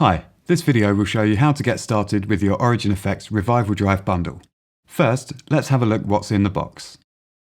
Hi, this video will show you how to get started with your Origin Effects RevivalDRIVE bundle. First, let's have a look what's in the box.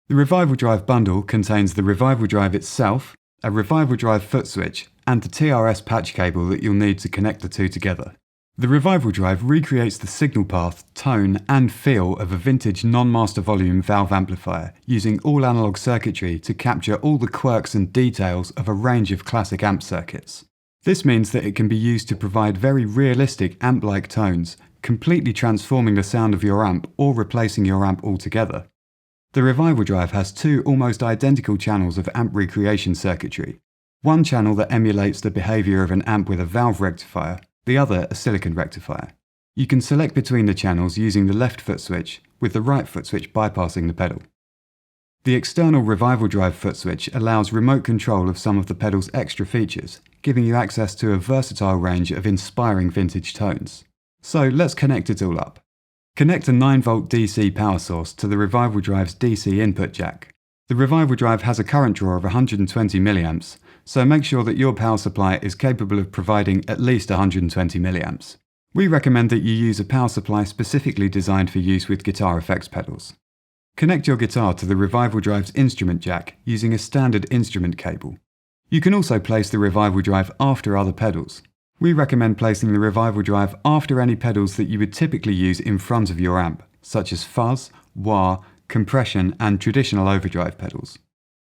The RevivalDRIVE bundle contains the RevivalDRIVE itself, a RevivalDRIVE Footswitch, and the TRS patch cable that you'll need to connect the two together. The RevivalDRIVE recreates the signal path, tone, and feel of a vintage non-master volume valve amplifier using all analog circuitry to capture all the quirks and details of a range of classic amp circuits. This means that it can be used to provide very realistic amp-like tones, completely transforming the sound of your amp or replacing your amp altogether. The RevivalDRIVE has two almost identical channels of amp recreation circuitry. One channel that emulates the behaviour of an amp with a valve rectifier, the other a silicon rectifier. You can select between the channels using the left foot switch, with the right foot switch bypassing the pedal. The external RevivalDRIVE Footswitch allows remote control of some of the pedal's extra features, giving you access to a versatile range of inspiring vintage tones. So let's connect it all up. Connect a 9V DC power source to the RevivalDRIVE's DC input jack. The RevivalDRIVE has a current draw of 120 mA, so make sure that your power supply is capable of providing at least 120 mA. We recommend that you use a power supply specifically designed for use with guitar effects pedals. Connect your guitar to the RevivalDRIVE's instrument jack using a standard instrument cable. You can also place the RevivalDRIVE after other pedals. We recommend placing the RevivalDRIVE after any pedals that you would typically use in front of your amp, such as fuzz, wah, compression, and traditional overdrive pedals.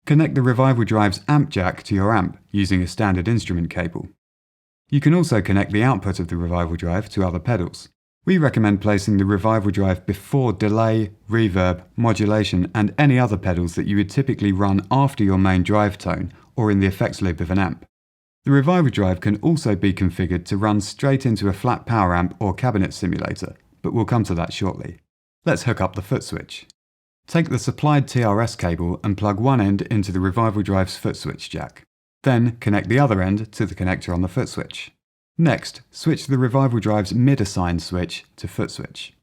Connect the RevivalDRIVE's amp jack to your amp using a standard instrument cable. You can also connect the output of the RevivalDRIVE to other pedals. We recommend placing the RevivalDRIVE before delay, reverb, modulation, and any other pedals that you would typically run after your main drive tone or in the effects loop of an amp. The RevivalDRIVE can also be configured to run straight into a flat power amp or cabinet simulator, but we'll come to that shortly. Let's hook up the Footswitch. Take the supplied TRS cable and plug one end into the RevivalDRIVE's Footswitch jack. Then connect the other end to the connector on the Footswitch. Next, switch the RevivalDRIVE's mid-assigned switch to Footswitch.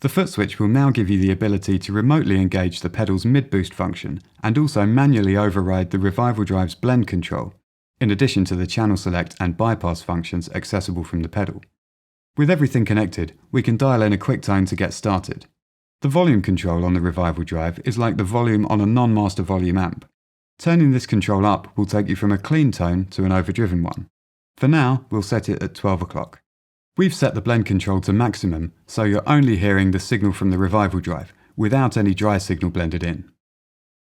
The Footswitch will now give you the ability to remotely engage the pedal's mid-boost function and also manually override the RevivalDRIVE's blend control, in addition to the channel select and bypass functions accessible from the pedal. With everything connected, we can dial in a quick tone to get started. The volume control on the RevivalDRIVE is like the volume on a non-master volume amp. Turning this control up will take you from a clean tone to an overdriven one. For now, we'll set it at 12 o'clock. We've set the blend control to maximum, so you're only hearing the signal from the RevivalDRIVE, without any dry signal blended in.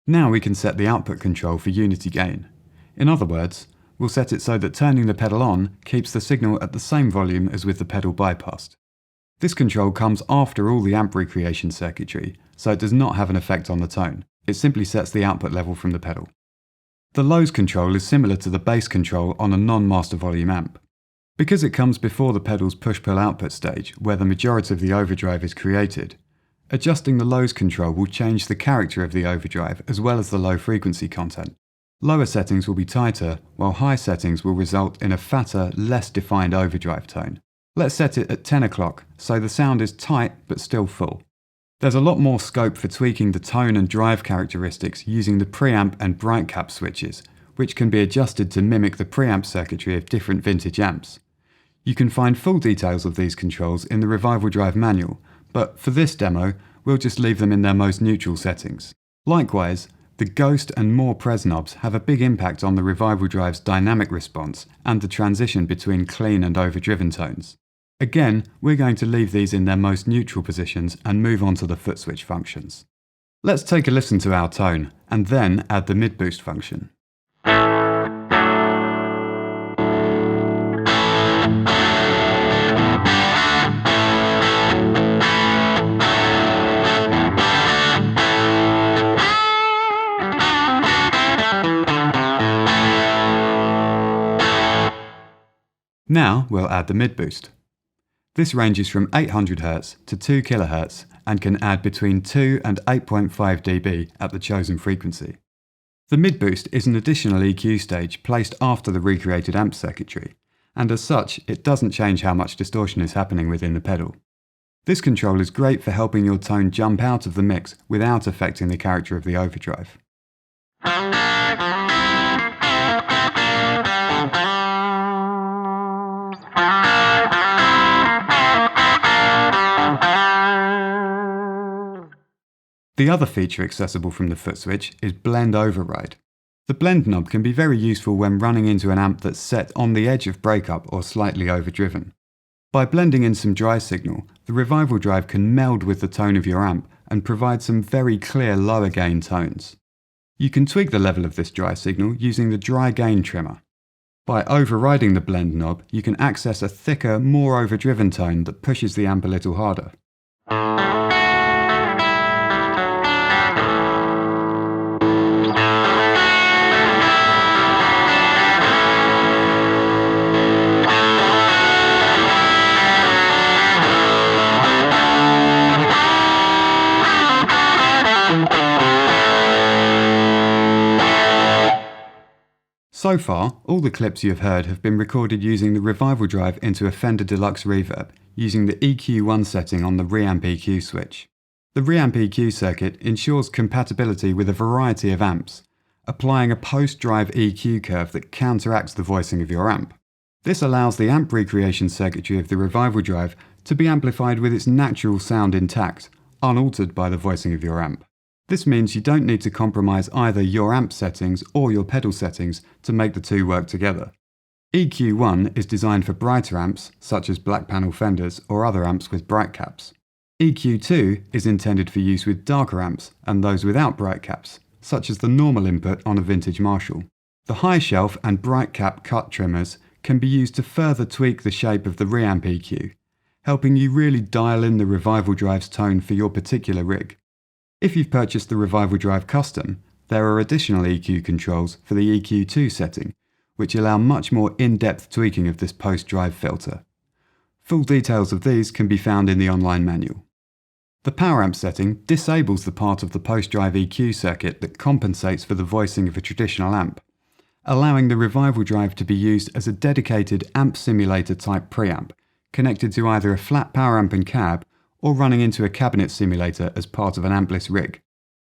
Now we can set the output control for unity gain. In other words, we'll set it so that turning the pedal on keeps the signal at the same volume as with the pedal bypassed. This control comes after all the amp recreation circuitry, so it does not have an effect on the tone. It simply sets the output level from the pedal. The lows control is similar to the bass control on a non-master volume amp. Because it comes before the pedal's push-pull output stage, where the majority of the overdrive is created, adjusting the lows control will change the character of the overdrive as well as the low frequency content. Lower settings will be tighter, while high settings will result in a fatter, less defined overdrive tone. Let's set it at 10 o'clock, so the sound is tight but still full. There's a lot more scope for tweaking the tone and drive characteristics using the preamp and bright cap switches, which can be adjusted to mimic the preamp circuitry of different vintage amps. You can find full details of these controls in the RevivalDRIVE manual, but for this demo, we'll just leave them in their most neutral settings. Likewise, the Ghost and More Pres knobs have a big impact on the RevivalDRIVE's dynamic response and the transition between clean and overdriven tones. Again, we're going to leave these in their most neutral positions and move on to the Footswitch functions. Let's take a listen to our tone, and then add the mid-boost function. Now we'll add the mid-boost. This ranges from 800 Hz to 2 kHz and can add between 2 and 8.5 dB at the chosen frequency. The mid-boost is an additional EQ stage placed after the recreated amp circuitry, and as such, it doesn't change how much distortion is happening within the pedal. This control is great for helping your tone jump out of the mix without affecting the character of the overdrive. The other feature accessible from the Footswitch is Blend Override. The blend knob can be very useful when running into an amp that's set on the edge of breakup or slightly overdriven. By blending in some dry signal, the RevivalDRIVE can meld with the tone of your amp and provide some very clear lower gain tones. You can tweak the level of this dry signal using the dry gain trimmer. By overriding the blend knob, you can access a thicker, more overdriven tone that pushes the amp a little harder. So far, all the clips you have heard have been recorded using the RevivalDRIVE into a Fender Deluxe Reverb, using the EQ1 setting on the Reamp EQ switch. The Reamp EQ circuit ensures compatibility with a variety of amps, applying a post-drive EQ curve that counteracts the voicing of your amp. This allows the amp recreation circuitry of the RevivalDRIVE to be amplified with its natural sound intact, unaltered by the voicing of your amp. This means you don't need to compromise either your amp settings or your pedal settings to make the two work together. EQ1 is designed for brighter amps, such as black panel Fenders or other amps with bright caps. EQ2 is intended for use with darker amps and those without bright caps, such as the normal input on a vintage Marshall. The high shelf and bright cap cut trimmers can be used to further tweak the shape of the Reamp EQ, helping you really dial in the RevivalDRIVE's tone for your particular rig. If you've purchased the RevivalDRIVE Custom, there are additional EQ controls for the EQ2 setting, which allow much more in-depth tweaking of this post-drive filter. Full details of these can be found in the online manual. The power amp setting disables the part of the post-drive EQ circuit that compensates for the voicing of a traditional amp, allowing the RevivalDRIVE to be used as a dedicated amp simulator type preamp, connected to either a flat power amp and cab, or running into a cabinet simulator as part of an ampless rig.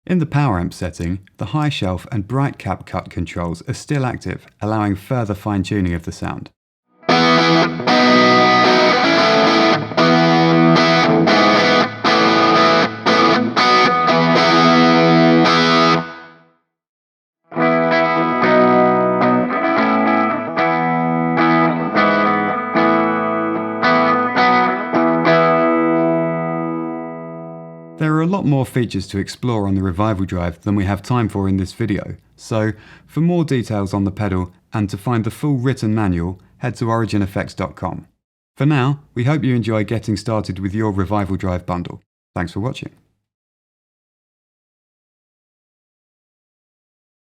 In the power amp setting, the high shelf and bright cap cut controls are still active, allowing further fine-tuning of the sound. There are a lot more features to explore on the RevivalDRIVE than we have time for in this video, so for more details on the pedal and to find the full written manual, head to origineffects.com. For now, we hope you enjoy getting started with your RevivalDRIVE bundle. Thanks for watching.